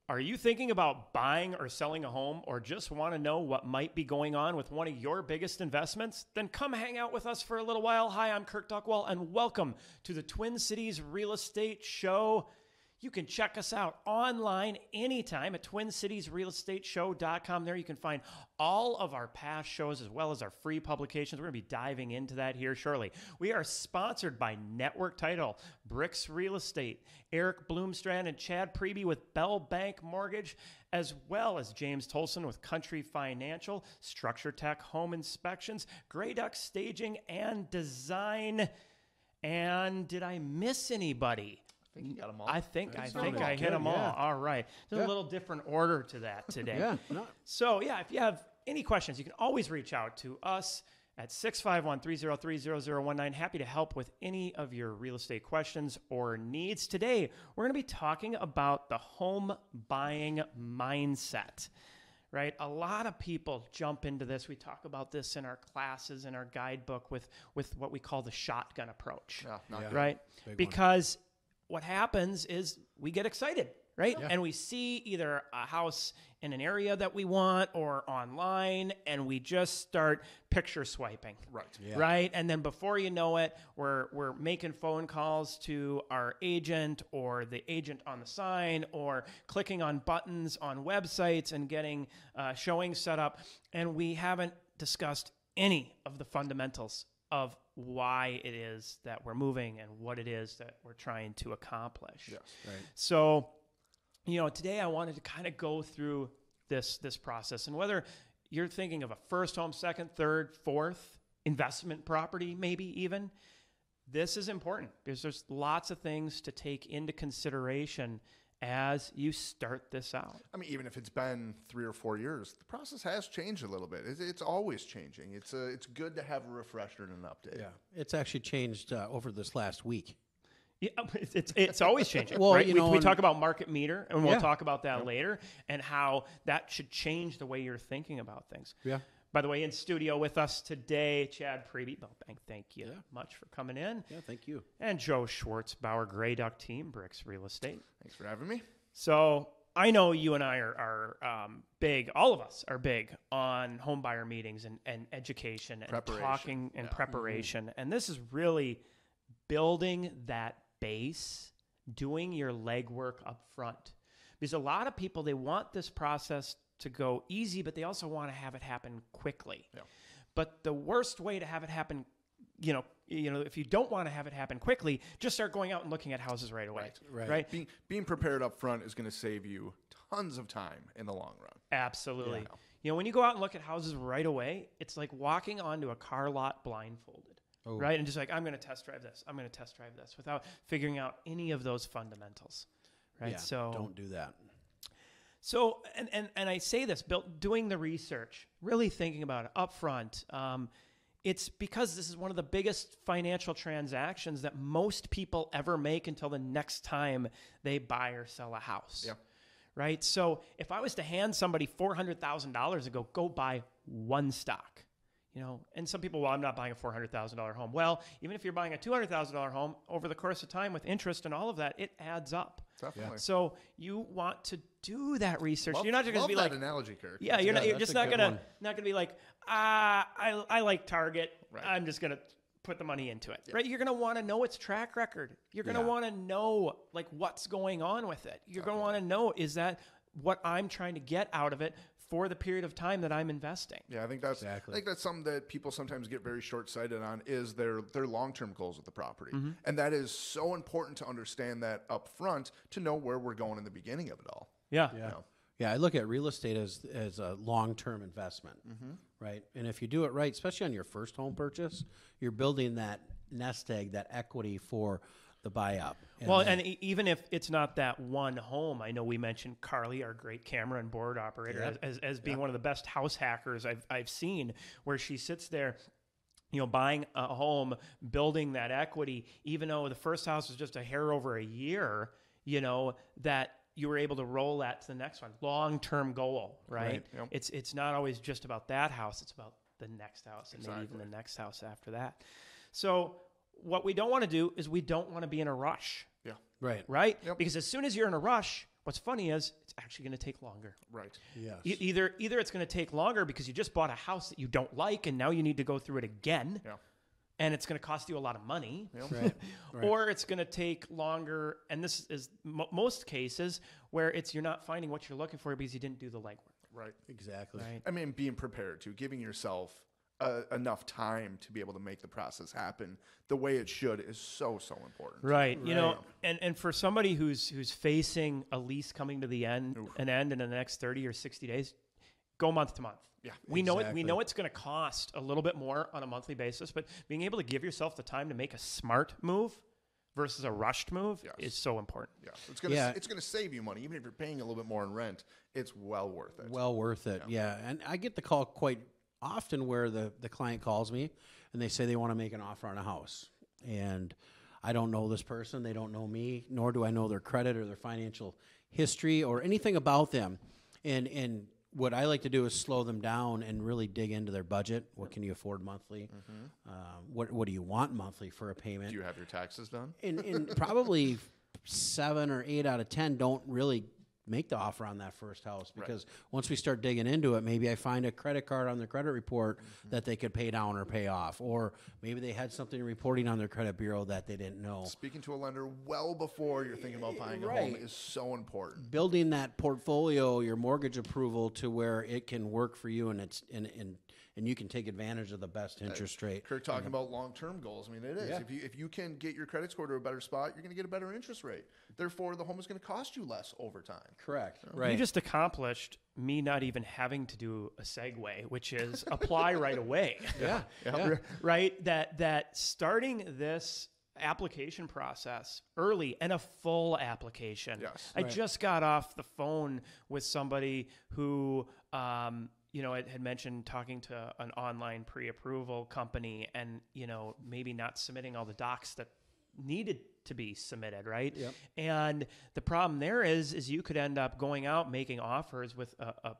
Are you thinking about buying or selling a home, or just want to know what might be going on with one of your biggest investments? Then come hang out with us for a little while. Hi, I'm Kirk Duckwall, and welcome to the Twin Cities Real Estate Show. You can check us out online anytime at TwinCitiesRealEstateShow.com. There you can find all of our past shows as well as our free publications. We're going to be diving into that here shortly. We are sponsored by Network Title, BRIX Real Estate, Eric Bloomstrand and Chad Priebe with Bell Bank Mortgage, as well as James Tolson with Country Financial, Structure Tech Home Inspections, Gray Duck Staging and Design. And did I miss anybody? I think you got them all. I think I hit them all. All right. There's a little different order to that today. So, if you have any questions, you can always reach out to us at 651-303-0019. Happy to help with any of your real estate questions or needs. Today, we're going to be talking about the home buying mindset. Right? A lot of people jump into this. We talk about this in our classes, in our guidebook with what we call the shotgun approach. Right? Because what happens is we get excited, right? Yeah. And we see either a house in an area that we want or online, and we just start picture swiping, right? And then before you know it, we're making phone calls to our agent or the agent on the sign, or clicking on buttons on websites and getting showings set up, and we haven't discussed any of the fundamentals of why it is that we're moving and what it is that we're trying to accomplish. Yes, right. So, today I wanted to kind of go through this process, and whether you're thinking of a first home, second, third, fourth investment property, maybe even, this is important because there's lots of things to take into consideration as you start this out. I mean, even if it's been 3 or 4 years, the process has changed a little bit. It's always changing. It's good to have a refresher and an update. Yeah, it's actually changed over this last week. Yeah, it's always changing. Well, right? We talk about market meter, and we'll talk about that later, and how that should change the way you're thinking about things. Yeah. By the way, in studio with us today, Chad Priebe. Thank you much for coming in. Yeah, thank you. And Joe Schwartzbauer, Gray Duck Team, BRIX Real Estate. Thanks for having me. So I know you and I are big, all of us are big on home buyer meetings and education and talking and preparation. Mm-hmm. And this is really building that base, doing your legwork up front. Because a lot of people, they want this process to go easy, but they also want to have it happen quickly. Yeah. But the worst way to have it happen, if you don't want to have it happen quickly, just start going out and looking at houses right away. Right. Being prepared up front is going to save you tons of time in the long run. Absolutely. Yeah. When you go out and look at houses right away, it's like walking onto a car lot blindfolded. Oh. Right? And just like, I'm going to test drive this. I'm going to test drive this without figuring out any of those fundamentals. Right. Yeah, so don't do that. So, and I say this, doing the research, really thinking about it up front. It's because this is one of the biggest financial transactions that most people ever make until the next time they buy or sell a house. Yeah. Right? So if I was to hand somebody $400,000 and go buy one stock, and some people, I'm not buying a $400,000 home. Well, even if you're buying a $200,000 home, over the course of time with interest and all of that, it adds up. Definitely. So you want to do that research. You're not just going to be like, that analogy, Kirk. Yeah, you're just not going to be like, I like Target. Right. I'm just going to put the money into it. Yeah. Right? You're going to want to know its track record. You're going to want to know like what's going on with it. You're going to want to know, is that what I'm trying to get out of it for the period of time that I'm investing? Yeah, I think that's something that people sometimes get very short-sighted on, is their long-term goals with the property. Mm-hmm. And that is so important to understand that up front, to know where we're going in the beginning of it all. Yeah. Yeah, I look at real estate as a long-term investment, right? And if you do it right, especially on your first home purchase, you're building that nest egg, that equity for the buy-up. And even if it's not that one home, I know we mentioned Carly, our great camera and board operator, as being one of the best house hackers I've seen, where she sits there, buying a home, building that equity, even though the first house was just a hair over a year, that you were able to roll that to the next one. Long-term goal, right? Yep. It's not always just about that house. It's about the next house and maybe even the next house after that. So what we don't want to do is we don't want to be in a rush. Yeah. Right? Yep. Because as soon as you're in a rush, What's funny is it's actually going to take longer. Right. Yes. Either it's going to take longer because you just bought a house that you don't like and now you need to go through it again. Yeah. And it's going to cost you a lot of money. Right. Or it's going to take longer. And this is most cases where you're not finding what you're looking for because you didn't do the legwork. Right. Exactly. Right. I mean, being prepared to, giving yourself enough time to be able to make the process happen the way it should is so important. Right. You know, and for somebody who's facing a lease coming to an end in the next 30 or 60 days, go month to month. Yeah. We know it. We know it's going to cost a little bit more on a monthly basis, but being able to give yourself the time to make a smart move versus a rushed move is so important. Yeah. It's gonna save you money. Even if you're paying a little bit more in rent, it's well worth it. Well worth it. Yeah. And I get the call quite often where the client calls me and they say they want to make an offer on a house. And I don't know this person. They don't know me, nor do I know their credit or their financial history or anything about them. And what I like to do is slow them down and really dig into their budget. What can you afford monthly? What do you want monthly for a payment? Do you have your taxes done? And probably 7 or 8 out of 10 don't really make the offer on that first house because once we start digging into it, maybe I find a credit card on their credit report that they could pay down or pay off, or maybe they had something reporting on their credit bureau that they didn't know. Speaking to a lender well before you're thinking about buying a home is so important. Building that portfolio, your mortgage approval to where it can work for you and and you can take advantage of the best interest rate. Kirk talking about long-term goals. I mean, it is. Yeah. If you can get your credit score to a better spot, you're going to get a better interest rate. Therefore, the home is going to cost you less over time. Correct. Right. You just accomplished me not even having to do a segue, which is apply right away. Yeah. Right? That starting this application process early and a full application. Yes. I just got off the phone with somebody who had mentioned talking to an online pre-approval company and, maybe not submitting all the docs that needed to be submitted, right? Yep. And the problem there is you could end up going out making offers with a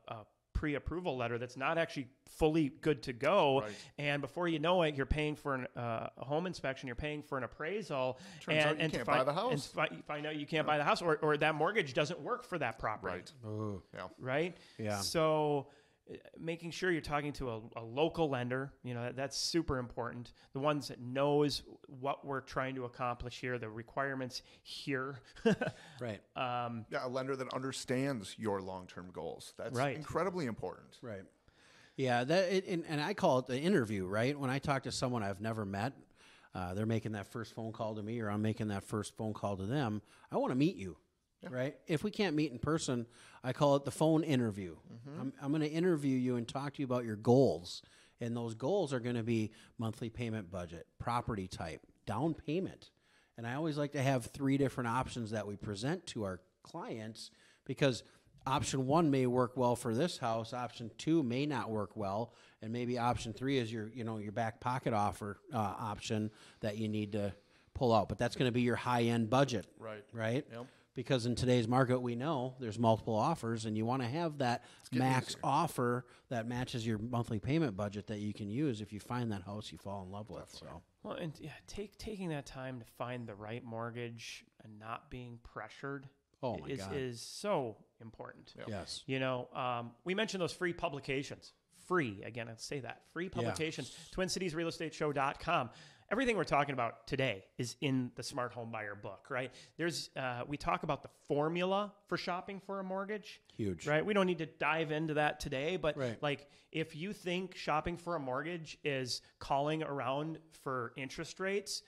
pre-approval letter that's not actually fully good to go. Right. And before you know it, you're paying for a home inspection, you're paying for an appraisal. Turns out you can't buy the house. And find out you can't buy the house or that mortgage doesn't work for that property. Right. Oh. Yeah. Right? Yeah. So making sure you're talking to a local lender, that's super important. The ones that knows what we're trying to accomplish here, the requirements here. Right. A lender that understands your long-term goals. That's incredibly important. Right. Yeah. And I call it the interview, right? When I talk to someone I've never met, they're making that first phone call to me or I'm making that first phone call to them. I want to meet you. Yeah. Right. If we can't meet in person, I call it the phone interview. I'm going to interview you and talk to you about your goals. And those goals are going to be monthly payment budget, property type, down payment. And I always like to have 3 different options that we present to our clients because option 1 may work well for this house. Option 2 may not work well. And maybe option 3 is your back pocket offer option that you need to pull out. But that's going to be your high-end budget. Right? Yep. Because in today's market, we know there's multiple offers, and you want to have that max offer that matches your monthly payment budget that you can use if you find that house you fall in love with. Definitely. So, well, and taking that time to find the right mortgage and not being pressured is so important. Yep. Yes. We mentioned those free publications. Free, again, I'll say that. Free publications, TwinCitiesRealEstateShow.com. Everything we're talking about today is in the Smart Home Buyer book, right? We talk about the formula for shopping for a mortgage. Huge. Right? We don't need to dive into that today, but like if you think shopping for a mortgage is calling around for interest rates,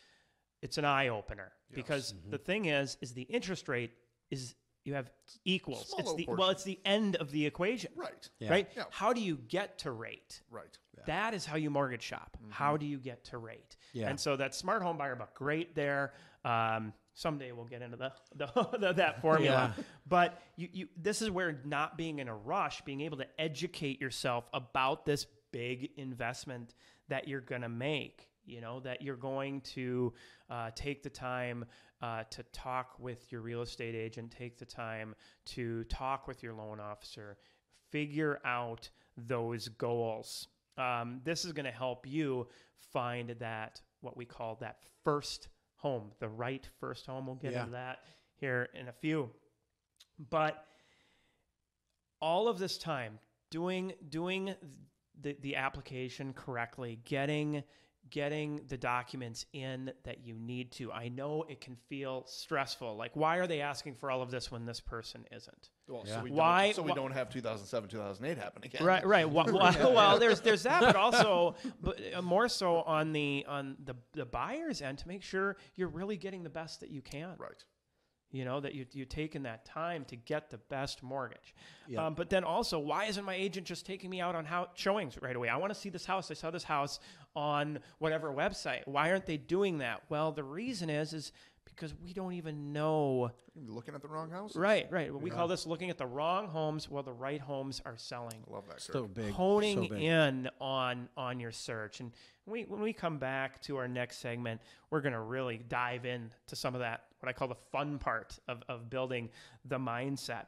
it's an eye opener because the thing is the interest rate is you have equals. It's the end of the equation. Right. Yeah. Right? Yeah. How do you get to rate? Right. Yeah. That is how you mortgage shop. How do you get to rate? Yeah. And so that Smart Home Buyer book, great there. Someday we'll get into that formula. But this is where not being in a rush, being able to educate yourself about this big investment that you're going to make, that you're going to take the time to talk with your real estate agent, take the time to talk with your loan officer, figure out those goals. This is going to help you find that, what we call that first home, the right first home. We'll get into that here in a few. But all of this time doing the application correctly, getting the documents in that you need to. I know it can feel stressful. Like, why are they asking for all of this when this person isn't? Well, yeah. so we don't have 2007, 2008 happen again. Right. Well, there's that, but also, more so on the buyer's end, to make sure you're really getting the best that you can. Right. You know, that you're taking that time to get the best mortgage. Yeah. But then also, why isn't my agent just taking me out on showings right away? I want to see this house. I saw this house on whatever website. Why aren't they doing that? Well, the reason is because we don't even know. You're looking at the wrong house. Right. We call this looking at the wrong homes while the right homes are selling. I love that. So big. Honing so big. in on your search. And when we come back to our next segment, we're going to really dive into some of that, what I call the fun part of building the mindset.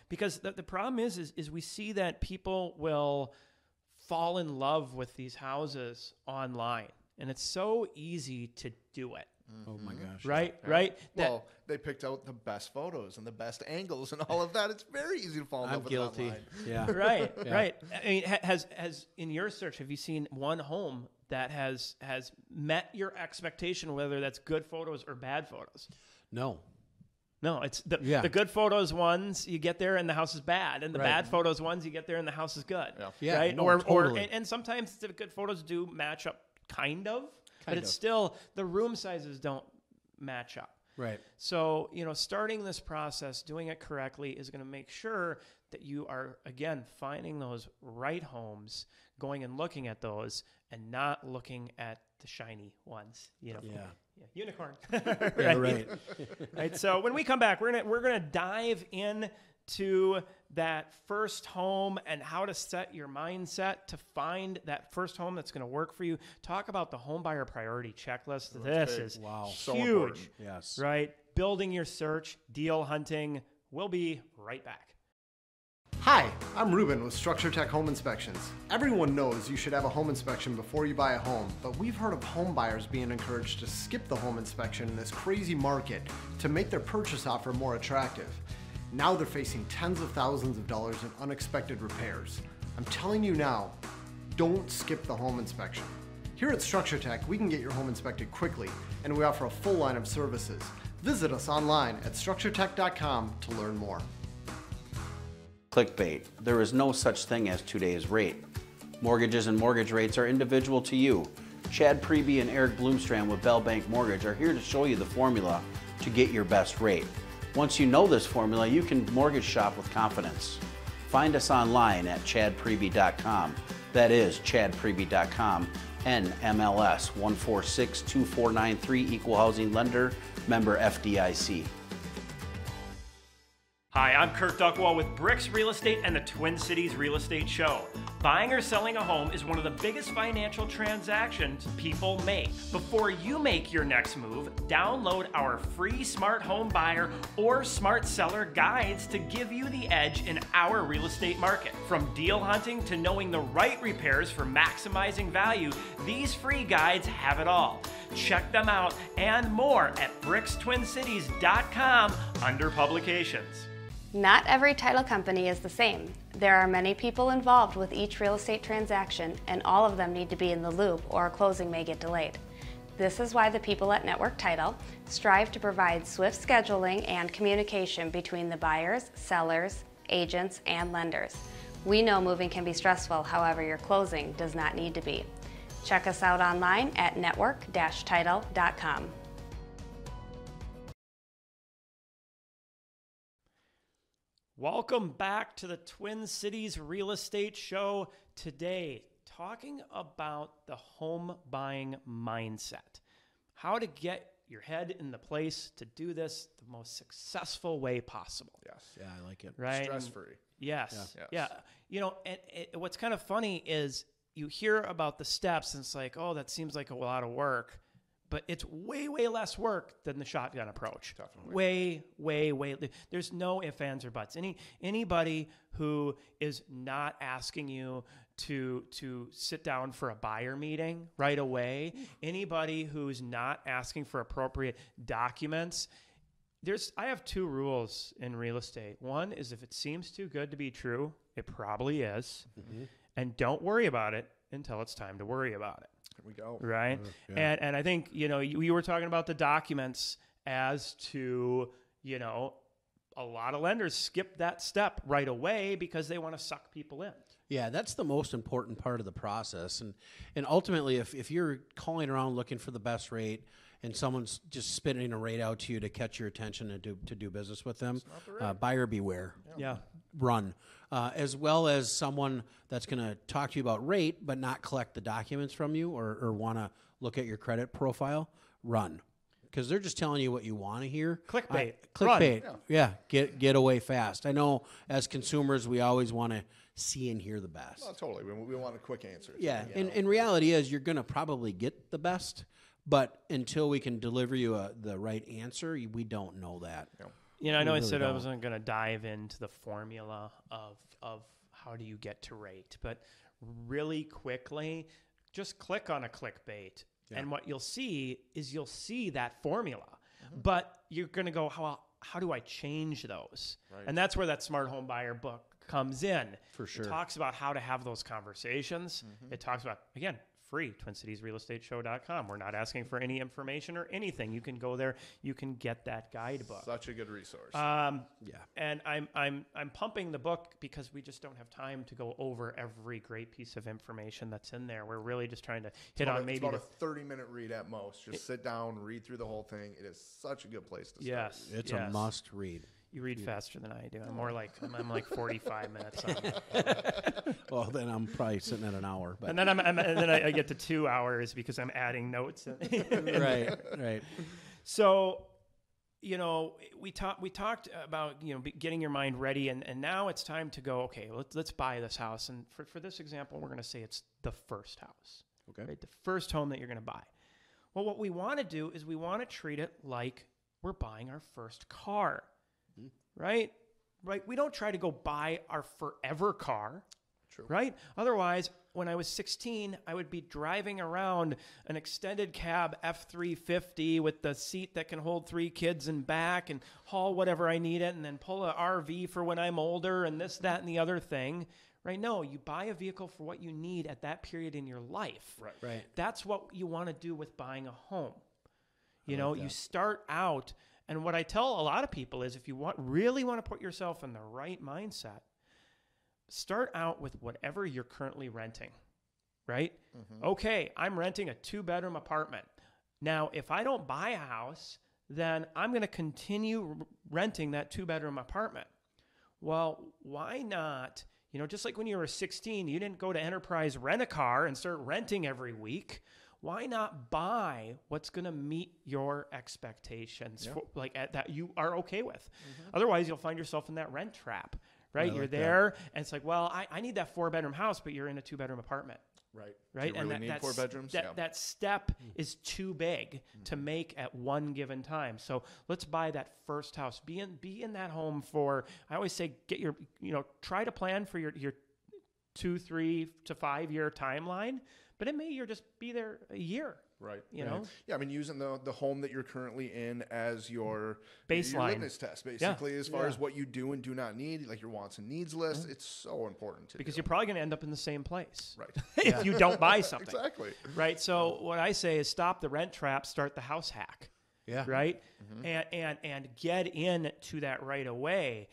Because the problem is we see that people will fall in love with these houses online, and it's so easy to do it. Oh my gosh. Right. Yeah. Right. Well, they picked out the best photos and the best angles and all of that. It's very easy to fall in love with guilty. online. Yeah. Right. Yeah. Right. I mean, has in your search, have you seen one home that has met your expectation, whether that's good photos or bad photos? No. No, it's the good photos ones you get there and the house is bad, and the bad photos ones you get there and the house is good. Yeah. Right. No, totally. And sometimes the good photos do match up, but it's still the room sizes don't match up. Right. So, starting this process, doing it correctly is going to make sure that you are, again, finding those right homes, going and looking at those, and not looking at the shiny ones. Unicorn. Right. Yeah, right. Right. So when we come back, we're gonna dive into that first home and how to set your mindset to find that first home that's going to work for you. Talk about the home buyer priority checklist. This is So huge. important. Yes. Right? Building your search, deal hunting. We'll be right back. Hi, I'm Ruben with Structure Tech Home Inspections. Everyone knows you should have a home inspection before you buy a home, but we've heard of home buyers being encouraged to skip the home inspection in this crazy market to make their purchase offer more attractive. Now they're facing tens of thousands of dollars in unexpected repairs. I'm telling you now, don't skip the home inspection. Here at Structure Tech, we can get your home inspected quickly, and we offer a full line of services. Visit us online at structuretech.com to learn more. Clickbait. There is no such thing as today's rate. Mortgages and mortgage rates are individual to you. Chad Priebe and Eric Bloomstrand with Bell Bank Mortgage are here to show you the formula to get your best rate. Once you know this formula, you can mortgage shop with confidence. Find us online at chadpriebe.com. That is chadpriebe.com. NMLS 1462493, Equal Housing Lender, member FDIC. Hi, I'm Kirk Duckwall with BRIX Real Estate and the Twin Cities Real Estate Show. Buying or selling a home is one of the biggest financial transactions people make. Before you make your next move, download our free Smart Home Buyer or Smart Seller guides to give you the edge in our real estate market. From deal hunting to knowing the right repairs for maximizing value, these free guides have it all. Check them out and more at BRIXTwinCities.com under publications. Not every title company is the same. There are many people involved with each real estate transaction, and all of them need to be in the loop or a closing may get delayed. This is why the people at Network Title strive to provide swift scheduling and communication between the buyers, sellers, agents, and lenders. We know moving can be stressful, however, your closing does not need to be. Check us out online at network-title.com. Welcome back to the Twin Cities Real Estate Show. Today, talking about the home buying mindset. How to get your head in the place to do this the most successful way possible. Yes. Yeah, I like it. Right? Stress-free. Yes. Yeah. Yeah. And what's kind of funny is you hear about the steps and it's like, oh, that seems like a lot of work. But it's way, way less work than the shotgun approach. Definitely. Way. There's no ifs, ands, or buts. Anybody who is not asking you to sit down for a buyer meeting right away, anybody who's not asking for appropriate documents, I have two rules in real estate. One is if it seems too good to be true, it probably is. Mm-hmm. And don't worry about it until it's time to worry about it. Here we go. Right? Yeah. And I think, you were talking about the documents as to, a lot of lenders skip that step right away because they want to suck people in. Yeah, that's the most important part of the process. And ultimately, if you're calling around looking for the best rate and someone's just spitting a rate out to you to catch your attention and to do business with them, buyer beware. Yeah. Run. As well as someone that's going to talk to you about rate but not collect the documents from you or want to look at your credit profile, run. Because they're just telling you what you want to hear. Clickbait. Clickbait. Yeah. Get away fast. I know as consumers, we always want to see and hear the best. Oh, totally. We want a quick answer. Yeah. And reality is you're going to probably get the best, but until we can deliver you the right answer, we don't know that. Yeah. I know I said I wasn't going to dive into the formula of how do you get to rate, but really quickly, just click on a clickbait. Yeah. And what you'll see is that formula, but you're going to go, how do I change those? Right. And that's where that Smart Home Buyer book comes in. For sure. It talks about how to have those conversations. It talks about, again, free, TwinCitiesRealEstateShow.com. We're not asking for any information or anything. You can go there. You can get that guidebook. Such a good resource. And I'm pumping the book because we just don't have time to go over every great piece of information that's in there. We're really just trying to hit on maybe about a 30-minute read at most. Just sit down, read through the whole thing. It is such a good place to start. Yes, it's a must read. You read faster than I do. I'm like 45 minutes. Well, then I'm probably sitting at an hour. But. And then I get to 2 hours because I'm adding notes. Right. So, we talked about getting your mind ready, and now it's time to go. Okay, let's buy this house. And for this example, we're going to say it's the first house. Okay. Right? The first home that you're going to buy. Well, what we want to do is we want to treat it like we're buying our first car. Right? We don't try to go buy our forever car. True. Right? Otherwise, when I was 16, I would be driving around an extended cab F-350 with the seat that can hold 3 kids in back and haul whatever I needed and then pull an RV for when I'm older and this, that, and the other thing. Right? No, you buy a vehicle for what you need at that period in your life. Right. That's what you want to do with buying a home. You start out. And what I tell a lot of people is if you really want to put yourself in the right mindset, start out with whatever you're currently renting, right? Okay, I'm renting a 2-bedroom apartment. Now, if I don't buy a house, then I'm going to continue renting that 2-bedroom apartment. Well, why not? Just like when you were 16, you didn't go to Enterprise Rent-A-Car and start renting every week. Why not buy what's going to meet your expectations, that you are okay with? Otherwise, you'll find yourself in that rent trap, right? You're there, and it's like, well, I need that 4-bedroom house, but you're in a 2-bedroom apartment. Right? Do you really need 4 bedrooms? That step is too big to make at one given time. So let's buy that first house. Be in that home for, I always say, try to plan for your 2, 3 to 5 year timeline. But it may just be there a year. Right. Yeah, I mean, using the home that you're currently in as your baseline, your litmus test, basically, as far as what you do and do not need, like your wants and needs list. It's so important because you're probably going to end up in the same place, right? If you don't buy something, exactly. Right. So what I say is stop the rent trap, start the house hack. Yeah. Right. And get into that right away.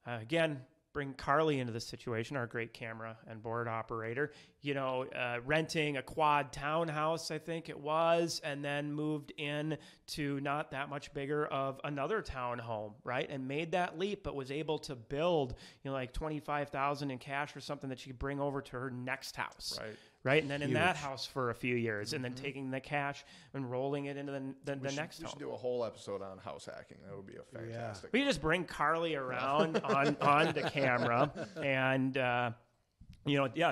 Again. Bring Carly into the situation, our great camera and board operator, renting a quad townhouse, I think it was, and then moved in to not that much bigger of another townhome, right? And made that leap, but was able to build, like $25,000 in cash or something that she could bring over to her next house. Right. And then in that house for a few years, and then taking the cash and rolling it into the next home. We should do a whole episode on house hacking. That would be a fantastic. We just bring Carly around on the camera and,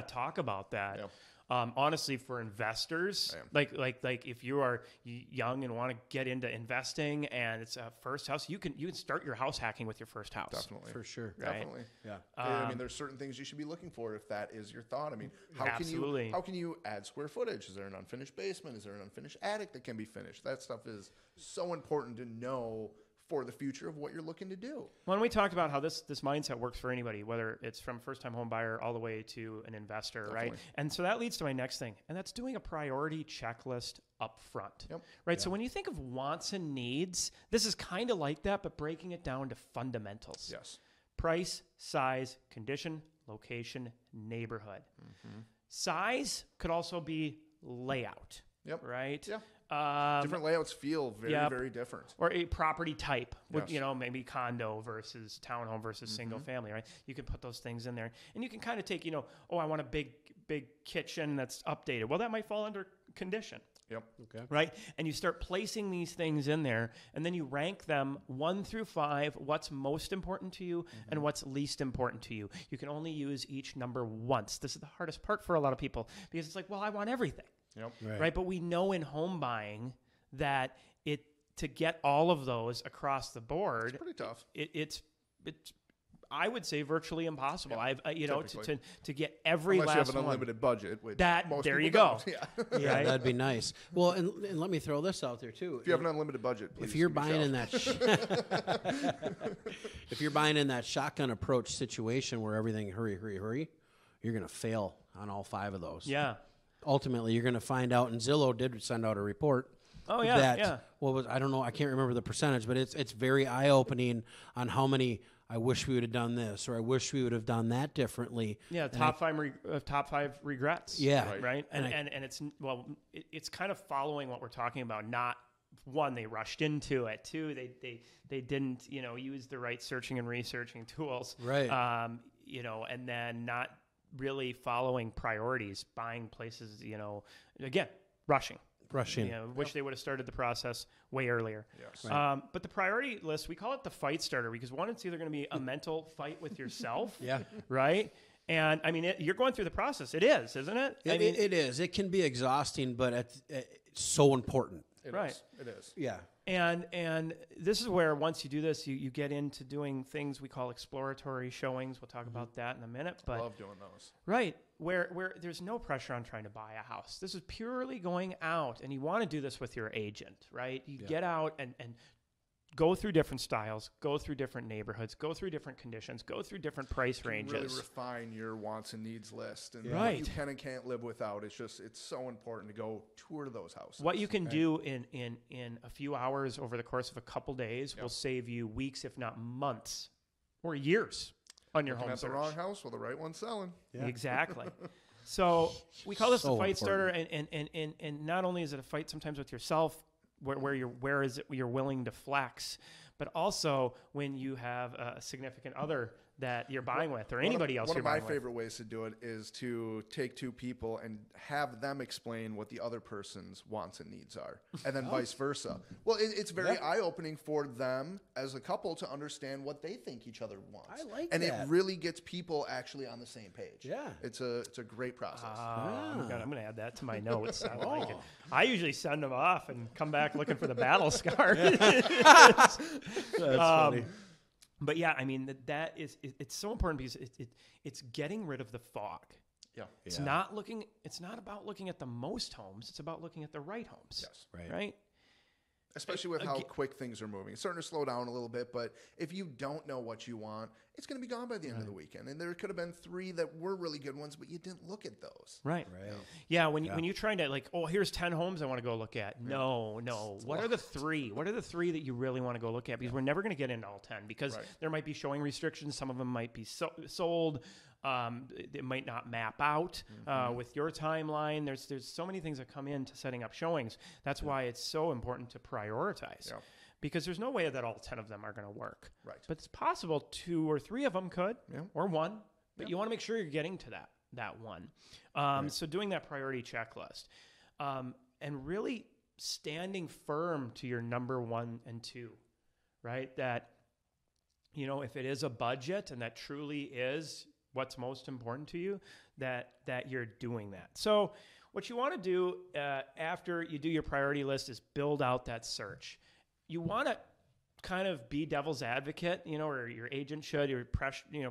talk about that. Honestly, for investors, like if you are young and want to get into investing and it's a first house, you can start your house hacking with your first house. Definitely. For sure. Right? Definitely. Yeah. I mean, there's certain things you should be looking for if that is your thought. I mean, how can you add square footage? Is there an unfinished basement? Is there an unfinished attic that can be finished? That stuff is so important to know for the future of what you're looking to do. When we talked about how this mindset works for anybody, whether it's from first-time home buyer all the way to an investor, Definitely. right? And so that leads to my next thing, and that's doing a priority checklist up front, Yep. right? So when you think of wants and needs, this is kind of like that, but breaking it down to fundamentals. Yes. Price, size, condition, location, neighborhood. Size could also be layout, Yep. right? Yeah. Different layouts feel very, very different. Or a property type, with, Yes. maybe condo versus townhome versus single family, right? You can put those things in there, and you can kind of take, I want a big kitchen that's updated. Well, that might fall under condition. Yep. Okay. Right? And you start placing these things in there, and then you rank them 1 through 5, what's most important to you and what's least important to you. You can only use each number once. This is the hardest part for a lot of people, because it's like, well, I want everything. Yep. Right. But we know in home buying that to get all of those across the board, It's pretty tough. It's I would say virtually impossible. Yeah, to get every Unless last you have an one. unlimited budget, which That most there people you don't. go. Yeah. Yeah, that'd be nice. Well, and let me throw this out there too. If you have an unlimited budget, please If you're give me a buying in shout. that, if you're buying in that shotgun approach situation where everything hurry, you're going to fail on all 5 of those. Yeah. Ultimately, you're going to find out, and Zillow did send out a report. Oh, yeah, That, yeah. I don't know, I can't remember the percentage, but it's very eye-opening on how many, I wish we would have done this, or I wish we would have done that differently. Yeah, top 5 regrets. Yeah. Right. And it's it's kind of following what we're talking about. Not one, they rushed into it. 2, they didn't use the right searching and researching tools. Right. And then not really following priorities, buying places. Again, rushing. Wish they would have started the process way earlier. Yes. Right. But the priority list, we call it the fight starter, because one, it's either going to be a mental fight with yourself, Yeah. right? And I mean, you're going through the process. It is, isn't it? It is. It can be exhausting, but it's so important. It Right. is. It is. Yeah. And this is where once you do this, you get into doing things we call exploratory showings. We'll talk about that in a minute. But I love doing those. right, where there's no pressure on trying to buy a house. This is purely going out, and you want to do this with your agent, right? You get out and go through different styles, go through different neighborhoods, go through different conditions, go through different price ranges. Really refine your wants and needs list and Right. what you can and can't live without. It's so important to go tour those houses. What you can do in a few hours over the course of a couple days will save you weeks, if not months, or years on your Looking home at search. the wrong house, well, the right one's selling. Yeah. Exactly. So we call this So the fight starter, important. and not only is it a fight sometimes with yourself, where you're willing to flex, but also when you have a significant other that you're buying with, or anybody else One you're of my buying with. favorite ways to do it is to take 2 people and have them explain what the other person's wants and needs are, and then vice versa. Well, it's very eye-opening for them as a couple to understand what they think each other wants. I like and that. it really gets people actually on the same page. Yeah. It's a great process. I'm going to add that to my notes. I like it. I usually send them off and come back looking for the battle scar. That's funny. But yeah, I mean, it's so important because it's getting rid of the fog. Yeah. It's not about looking at the most homes. It's about looking at the right homes. Yes. Right. Especially with how quick things are moving. It's starting to slow down a little bit, but if you don't know what you want, it's going to be gone by the end of the weekend. And there could have been 3 that were really good ones, but you didn't look at those. Right. Right. Yeah, when you're trying to here's 10 homes I want to go look at. No. What are the 3? What are the 3 that you really want to go look at? Because we're never going to get into all 10 because there might be showing restrictions. Some of them might be sold. It might not map out with your timeline. There's so many things that come into setting up showings. That's why it's so important to prioritize. Yeah. Because there's no way that all 10 of them are going to work. Right. But it's possible 2 or 3 of them could, or 1. But you want to make sure you're getting to that one. So doing that priority checklist, and really standing firm to your number 1 and 2, right? That, if it is a budget and that truly is what's most important to you, that you're doing that. So what you want to do after you do your priority list is build out that search. You want to kind of be devil's advocate, or your agent should. You're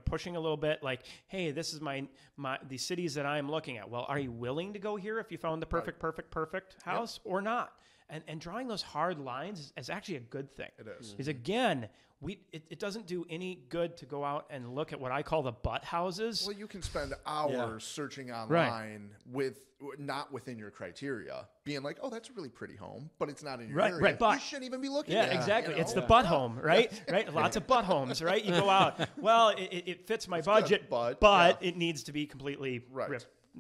pushing a little bit, like, hey, this is the cities that I'm looking at. Well, are you willing to go here if you found the perfect house or not? And drawing those hard lines is actually a good thing. It is. Because again, it doesn't do any good to go out and look at what I call the butt houses. Well, you can spend hours searching online not within your criteria, being like, oh, that's a really pretty home, but it's not in your area. Right, but you shouldn't even be looking at it. Yeah, exactly. It's the butt home, right? Right? Lots of butt homes, right? You go out, well, it fits my budget, but it needs to be completely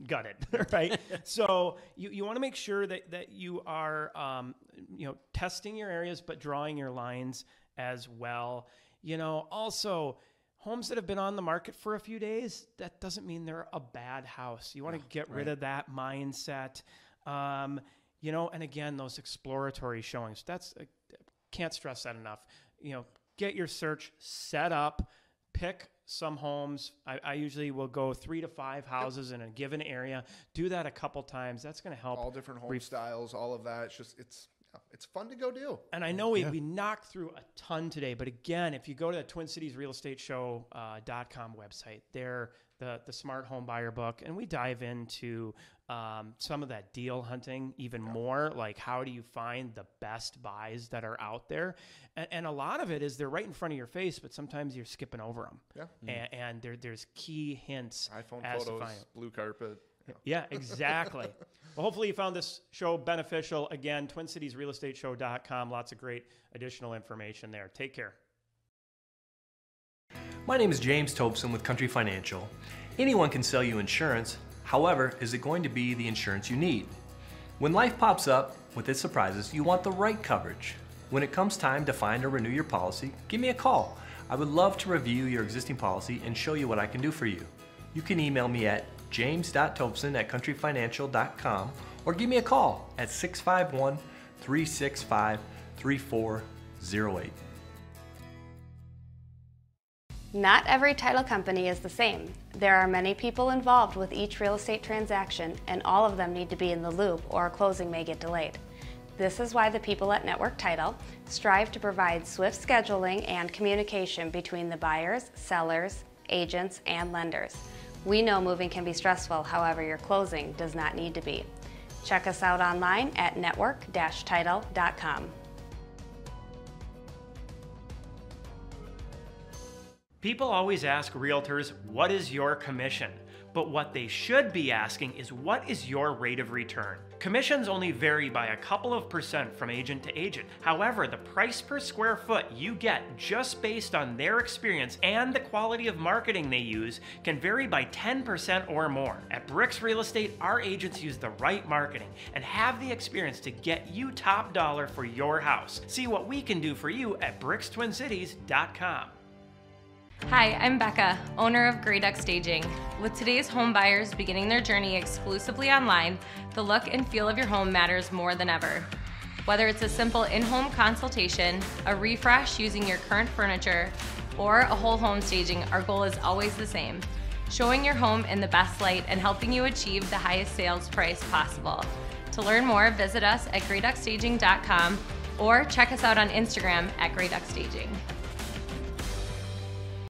gutted, right? So you want to make sure that you are, testing your areas, but drawing your lines as well. Also, homes that have been on the market for a few days, that doesn't mean they're a bad house. You want to get rid of that mindset. And again, those exploratory showings, can't stress that enough. Get your search set up, pick some homes. I usually will go 3 to 5 houses in a given area. Do that a couple times. That's going to help. All different home styles, all of that. It's fun to go do. And I know we knocked through a ton today, but again, if you go to the TwinCitiesRealEstateShow.com website, there, the Smart Home Buyer book, and we dive into some of that deal hunting even more, like how do you find the best buys that are out there? And a lot of it is they're right in front of your face, but sometimes you're skipping over them. Yeah. And there's key hints. iPhone photos, blue carpet. Yeah, exactly. Well, hopefully you found this show beneficial. Again, TwinCitiesRealEstateShow.com. Lots of great additional information there. Take care. My name is James Tobson with Country Financial. Anyone can sell you insurance. However, is it going to be the insurance you need? When life pops up with its surprises, you want the right coverage. When it comes time to find or renew your policy, give me a call. I would love to review your existing policy and show you what I can do for you. You can email me at james.tobson@countryfinancial.com or give me a call at 651-365-3408. Not every title company is the same. There are many people involved with each real estate transaction, and all of them need to be in the loop or a closing may get delayed. This is why the people at Network Title strive to provide swift scheduling and communication between the buyers, sellers, agents, and lenders. We know moving can be stressful, however, your closing does not need to be. Check us out online at network-title.com. People always ask realtors, what is your commission? But what they should be asking is, what is your rate of return? Commissions only vary by a couple of % from agent to agent. However, the price per square foot you get just based on their experience and the quality of marketing they use can vary by 10% or more. At BRIX Real Estate, our agents use the right marketing and have the experience to get you top dollar for your house. See what we can do for you at BRIXTwinCities.com. Hi, I'm Becca, owner of Gray Duck Staging. With today's home buyers beginning their journey exclusively online, the look and feel of your home matters more than ever. Whether it's a simple in-home consultation, a refresh using your current furniture, or a whole home staging, our goal is always the same: showing your home in the best light and helping you achieve the highest sales price possible. To learn more, visit us at grayduckstaging.com or check us out on Instagram at grayduckstaging.